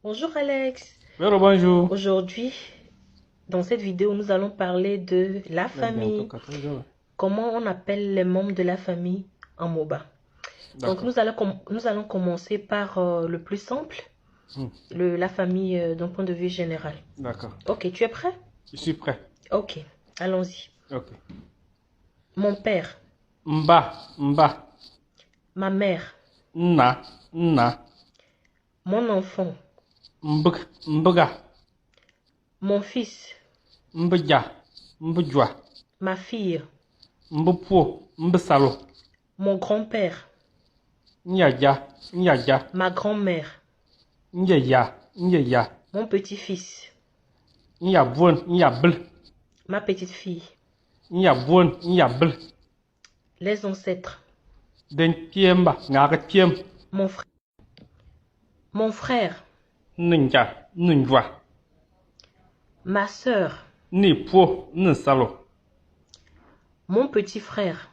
Bonjour Alex. Hello, bonjour. Aujourd'hui, dans cette vidéo, nous allons parler de la Mais bientôt famille. 14 heures. Comment on appelle les membres de la famille en MOBA. Donc, D'accord. nous allons commencer par le plus simple, Hmm, la famille d'un point de vue général. d'accord. Ok, tu es prêt? Je suis prêt. Ok, allons-y. Ok. Mon père, Mba, mba, ma mère, nna, nna, mon enfant, mbg, mbga, mon fils, mbja, mbjwa, ma fille, mbpuo, mbsalo, mon grand-père, nyaja, nyaja, ma grand-mère, nyeya, nyeya, mon petit-fils, nyabuon, nyabl, ma petite-fille, nyabuon, nyabl, les ancêtres, den tiemba, ngaga tiem, mon frère. Mon frère, ninja, ninjwa, ma sœur, ni puo, nsalo, mon petit frère,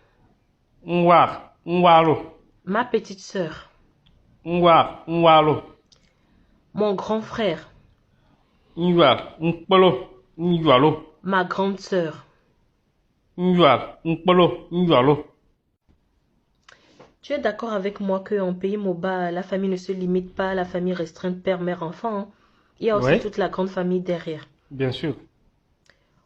nwar, nwalo, ma petite sœur, nwar, nwalo. mon grand frère, Nyuar, nkpolo, nyualo, ma grande sœur. nyuar, nkpolo, nyualo. Tu es d'accord avec moi qu'en pays MOBA, la famille ne se limite pas à la famille restreinte père, mère, enfant, hein? Il y a aussi Oui, toute la grande famille derrière. bien sûr.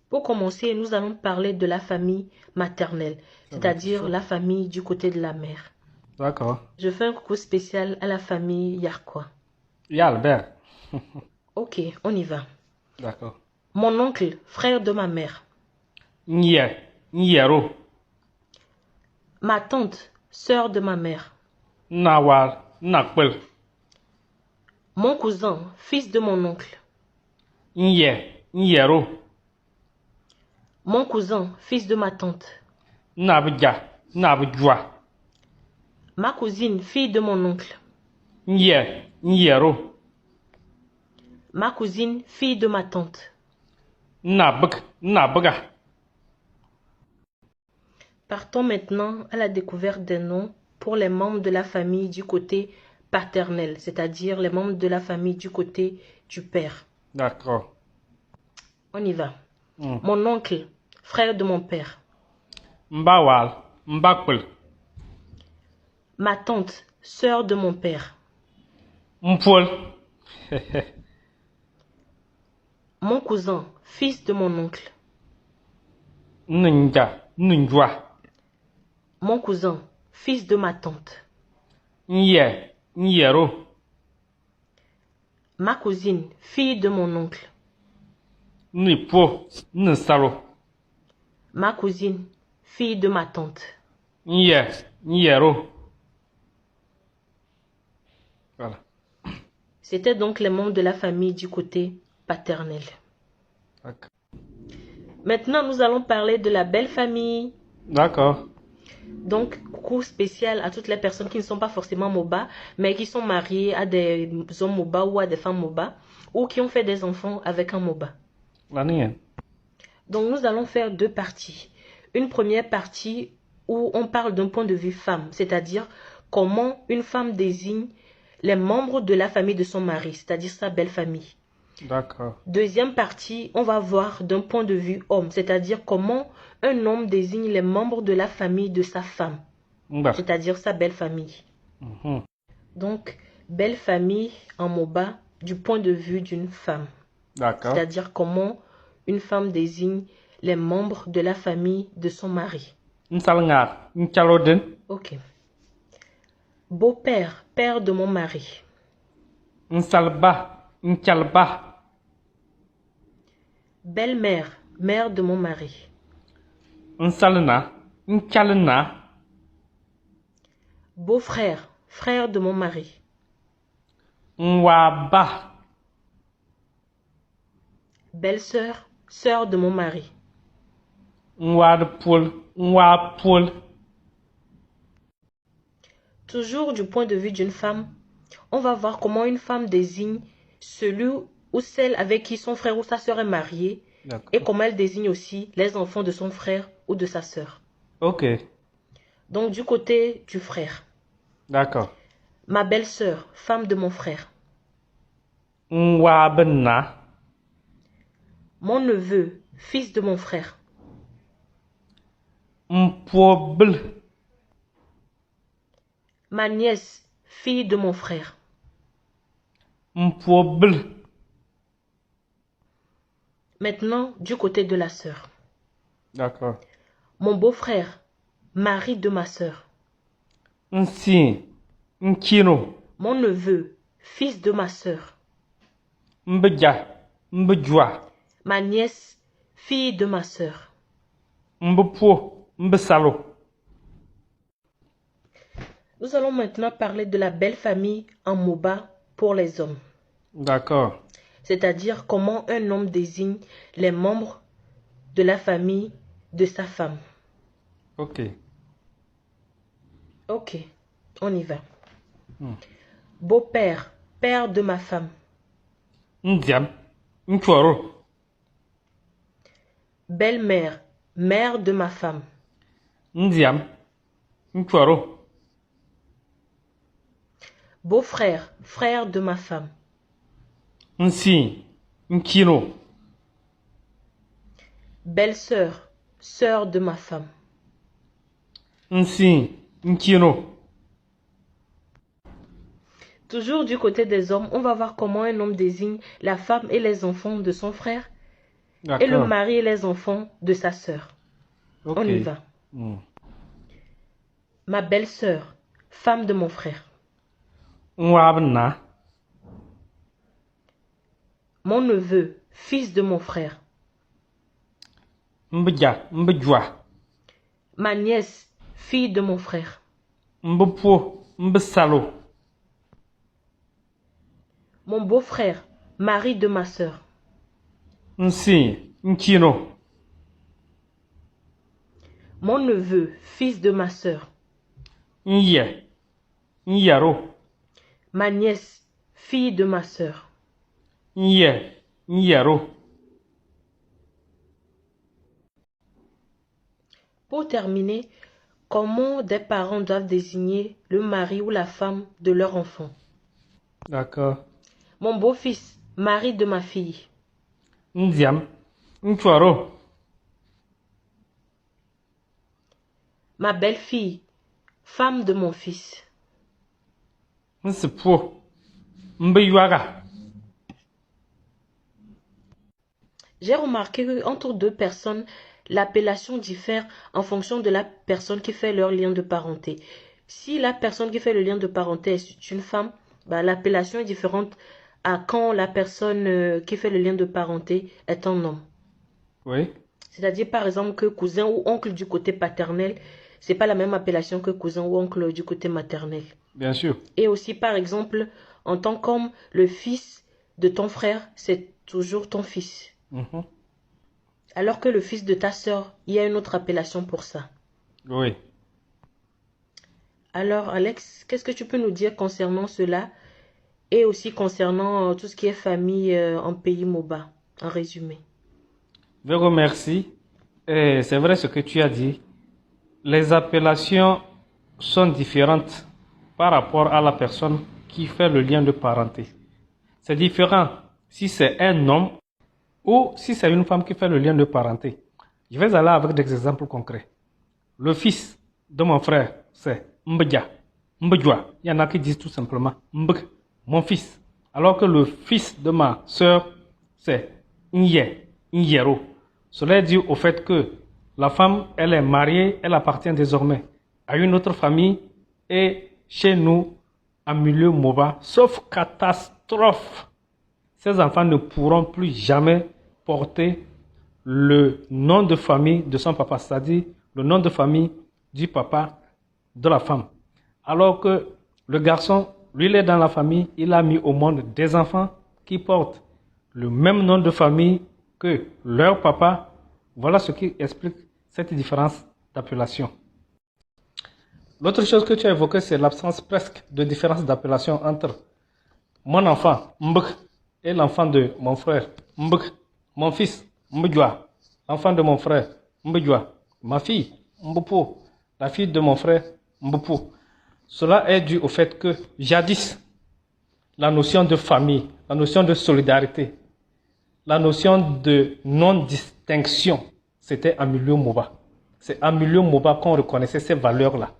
Pour commencer, nous allons parler de la famille maternelle, Ça va être c'est-à-dire chaud. la famille du côté de la mère. D'accord. Je fais un coucou spécial à la famille Yarkwa. Il y a Albert. Ok, on y va. D'accord. Mon oncle, frère de ma mère. Nye, nyero, Ma tante, sœur de ma mère. nawar, nakpel. Mon cousin, fils de mon oncle. Nye, nyero, Mon cousin, fils de ma tante. nabja, nabjwa. Ma cousine, fille de mon oncle. Nye, nyero, Ma cousine, fille de ma tante. nabg, nabga. Partons maintenant à la découverte des noms pour les membres de la famille du côté paternel, c'est-à-dire les membres de la famille du côté du père. D'accord. On y va. Hmm. Mon oncle, frère de mon père. Mbawal, mbakpel. Ma tante, sœur de mon père. Mpol. Mon cousin, fils de mon oncle. Ninja, ninjwa. Mon cousin, fils de ma tante. Nye, nyero. Ma cousine, fille de mon oncle. Ni puo, nsalo. Ma cousine, fille de ma tante. Nye, nyero. Voilà. C'était donc les membres de la famille du côté paternel. D'accord. Maintenant, nous allons parler de la belle famille. D'accord. Donc, coucou spécial à toutes les personnes qui ne sont pas forcément MOBA, mais qui sont mariées à des hommes MOBA ou à des femmes MOBA, ou qui ont fait des enfants avec un MOBA. La nienne. Donc, nous allons faire deux parties. Une première partie où on parle d'un point de vue femme, c'est-à-dire comment une femme désigne les membres de la famille de son mari, c'est-à-dire sa belle famille. D'accord. Deuxième partie, on va voir d'un point de vue homme, c'est-à-dire comment un homme désigne les membres de la famille de sa femme, Mba. c'est-à-dire sa belle famille. Mhm. Donc, belle famille en MOBA du point de vue d'une femme, D'accord. c'est-à-dire comment une femme désigne les membres de la famille de son mari. Nsalngar, nchaloden. Ok. Beau-père, père de mon mari. Nsalba, nchalba. Belle-mère, mère de mon mari. Nsalna, nchalna. Beau-frère, frère de mon mari. Nwaba. Belle-sœur, sœur de mon mari. Nwadpol, nwapol. Toujours du point de vue d'une femme, on va voir comment une femme désigne celui ou celle avec qui son frère ou sa sœur est marié et D'accord. comment elle désigne aussi les enfants de son frère ou de sa sœur. Ok. Donc du côté du frère, D'accord. ma belle-sœur, femme de mon frère. Nwabna. Mon neveu, fils de mon frère. Mpwobl. Ma nièce, fille de mon frère. Mpwobl. Maintenant, du côté de la sœur. D'accord. Mon beau-frère, mari de ma sœur. Nsi. Nkino. Mon neveu, fils de ma sœur. Mbedja. Mbedjoa. Ma nièce, fille de ma sœur. Mbepwo. Mbesalo. Nous allons maintenant parler de la belle famille en Moba pour les hommes. D'accord. C'est-à-dire comment un homme désigne les membres de la famille de sa femme. Ok. Ok, on y va. Beau-père, père de ma femme. Ndiam. Nchwaro. Belle-mère, mère de ma femme. Ndiam. Nchwaro. Beau-frère, frère de ma femme. Nsi. Nkino. Belle-sœur, sœur de ma femme. Nsi. Nkino. Toujours du côté des hommes, on va voir comment un homme désigne la femme et les enfants de son frère et le D'accord. mari et les enfants de sa sœur. Ok. On y va. Ma belle-sœur, femme de mon frère. Nwabna. Mon neveu, fils de mon frère. Mbedja. Mbedjoa. Ma nièce, fille de mon frère. Mbepwo. Mbesalo. Mon beau-frère, mari de ma sœur. Nsi. Nkino. Mon neveu, fils de ma sœur. Nye. Nyaro. Ma nièce, fille de ma sœur. Nye. Nyaro. Pour terminer, comment des parents doivent désigner le mari ou la femme de leur enfant. D'accord. Mon beau-fils, mari de ma fille. Ndiam. Nchwaro. Ma belle-fille, femme de mon fils. Nsipwo. Mbeywaga. J'ai remarqué qu'entre deux personnes, l'appellation diffère en fonction de la personne qui fait leur lien de parenté. Si la personne qui fait le lien de parenté est une femme, l'appellation est différente à quand la personne qui fait le lien de parenté est un homme. Oui. C'est-à-dire par exemple que cousin ou oncle du côté paternel, c'est pas la même appellation que cousin ou oncle du côté maternel. Bien sûr. Et aussi par exemple, en tant qu'homme, le fils de ton frère, c'est toujours ton fils. Alors que le fils de ta sœur, il y a une autre appellation pour ça. Oui. Alors Alex, qu'est-ce que tu peux nous dire concernant cela et aussi concernant tout ce qui est famille en pays Moba, en résumé? Je vous remercie. Et c'est vrai ce que tu as dit. Les appellations sont différentes par rapport à la personne qui fait le lien de parenté. C'est différent si c'est un homme ou si c'est une femme qui fait le lien de parenté. Je vais aller avec des exemples concrets. Le fils de mon frère, c'est Mbedja, Mbedjoa. Il y en a qui disent tout simplement Mbek, mon fils. Alors que le fils de ma soeur, c'est Nye, Nyero. Cela est dû au fait que la femme, elle est mariée, elle appartient désormais à une autre famille et chez nous, en milieu Moba, sauf catastrophe, ces enfants ne pourront plus jamais porter le nom de famille de son papa, c'est-à-dire le nom de famille du papa de la femme. Alors que le garçon, lui, il est dans la famille, il a mis au monde des enfants qui portent le même nom de famille que leur papa. Voilà ce qui explique cette différence d'appellation. L'autre chose que tu as évoquée, c'est l'absence presque de différence d'appellation entre mon enfant, Mbek, et l'enfant de mon frère, Mbek, mon fils, Mbedjoa, l'enfant de mon frère, Mbedjoa, ma fille, Mbepo, la fille de mon frère, Mbepo. Cela est dû au fait que jadis, la notion de famille, la notion de solidarité, la notion de non-distinction, c'était Amilio Moba. C'est Amilio Moba qu'on reconnaissait ces valeurs-là.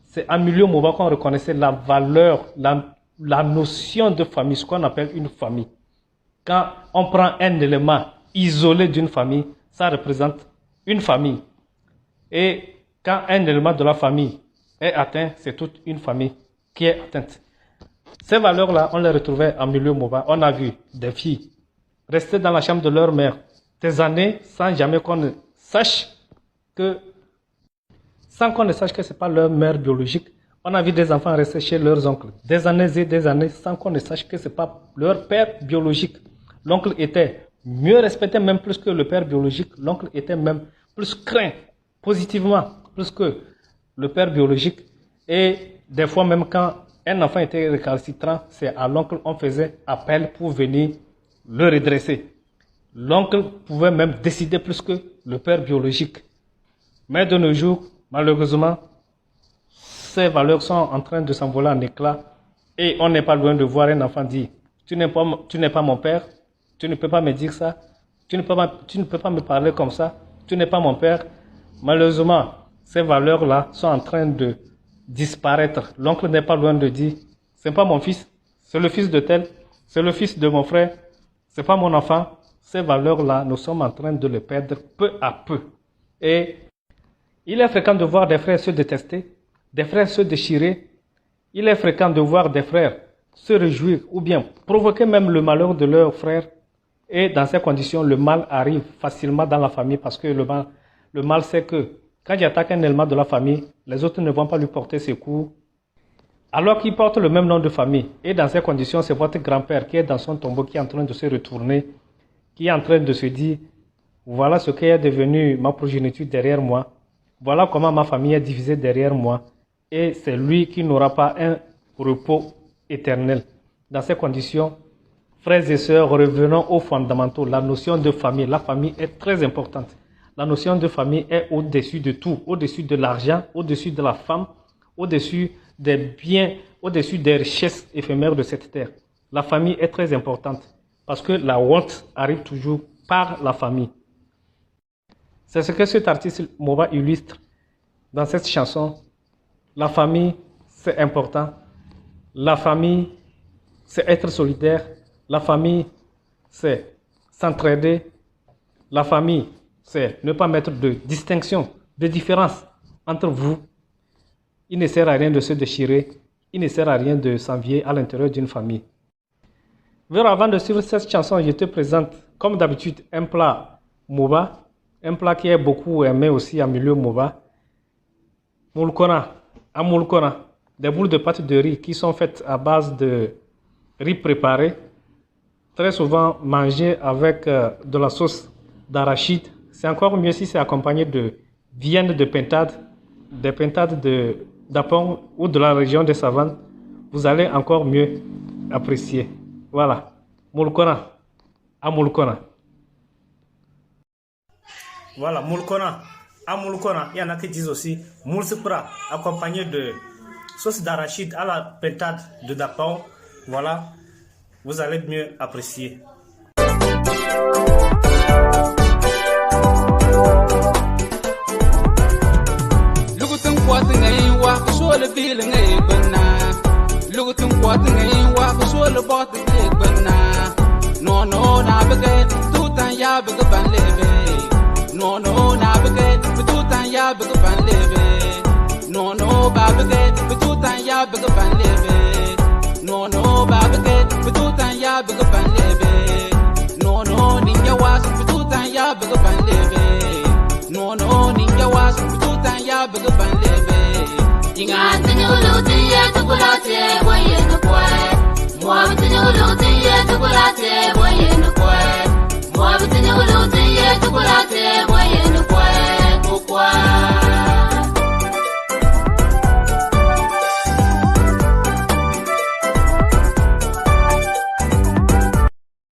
C'est Amilio Moba qu'on reconnaissait la valeur, la notion de famille, ce qu'on appelle une famille. Quand on prend un élément isolé d'une famille, ça représente une famille. Et quand un élément de la famille est atteint, c'est toute une famille qui est atteinte. Ces valeurs-là, on les retrouvait en milieu Moba. On a vu des filles rester dans la chambre de leur mère des années sans jamais qu'on ne sache que ce n'est pas leur mère biologique. On a vu des enfants rester chez leurs oncles des années et des années sans qu'on ne sache que ce n'est pas leur père biologique. L'oncle était mieux respecté, même plus que le père biologique. L'oncle était même plus craint positivement, plus que le père biologique. Et des fois, même quand un enfant était récalcitrant, c'est à l'oncle qu'on faisait appel pour venir le redresser. L'oncle pouvait même décider plus que le père biologique. Mais de nos jours, malheureusement, ces valeurs sont en train de s'envoler en éclats et on n'est pas loin de voir un enfant dire « Tu n'es pas mon père, tu ne peux pas me dire ça, tu ne peux pas me parler comme ça, tu n'es pas mon père. » Malheureusement, ces valeurs-là sont en train de disparaître. L'oncle n'est pas loin de dire « Ce n'est pas mon fils, c'est le fils de tel, c'est le fils de mon frère, ce n'est pas mon enfant. » Ces valeurs-là, nous sommes en train de les perdre peu à peu. Et il est fréquent de voir des frères se détester, des frères se déchirer. Il est fréquent de voir des frères se réjouir ou bien provoquer même le malheur de leurs frères. Et dans ces conditions, le mal arrive facilement dans la famille parce que le mal c'est que quand il attaque un élément de la famille, les autres ne vont pas lui porter secours. Alors qu'il porte le même nom de famille. Et dans ces conditions, c'est votre grand-père qui est dans son tombeau, qui est en train de se retourner, qui est en train de se dire, voilà ce qui est devenu ma progéniture derrière moi. Voilà comment ma famille est divisée derrière moi. Et c'est lui qui n'aura pas un repos éternel. Dans ces conditions, frères et sœurs, revenons aux fondamentaux. La notion de famille. La famille est très importante. La notion de famille est au-dessus de tout. Au-dessus de l'argent, au-dessus de la femme, au-dessus des biens, au-dessus des richesses éphémères de cette terre. La famille est très importante parce que la honte arrive toujours par la famille. C'est ce que cet artiste Moba illustre dans cette chanson. La famille, c'est important. La famille, c'est être solidaire. La famille, c'est s'entraider. La famille, c'est ne pas mettre de distinction, de différence entre vous. Il ne sert à rien de se déchirer. Il ne sert à rien de s'envier à l'intérieur d'une famille. Avant de suivre cette chanson, je te présente, comme d'habitude, un plat Moba. Un plat qui est beaucoup aimé aussi en milieu Moba. Moulkona. À Moulkona, des boules de pâte de riz qui sont faites à base de riz préparé. Très souvent mangé avec de la sauce d'arachide. C'est encore mieux si c'est accompagné de viande de pintade, des pintades d'apon ou de la région des savanes. Vous allez encore mieux apprécier. Voilà. Moulkona. À Moulkona. Voilà, Moulkona. À Moulkona, il y en a qui disent aussi Moulsepra, accompagné de sauce d'arachide à la pintade de dapao. Voilà, vous allez mieux apprécier. No, na bege, betutan ya bege ban lebe. No, ba bege, betutan ya bege ban lebe. No, ba bege, betutan ya bege ban lebe. No, ninja was, betutan ya bege ban lebe. No, ninja was, betutan ya bege ban lebe. Inga tinulu tiye tukulate, boye no kwe. Mwa tinulu tiye tukulate, boye no kwe.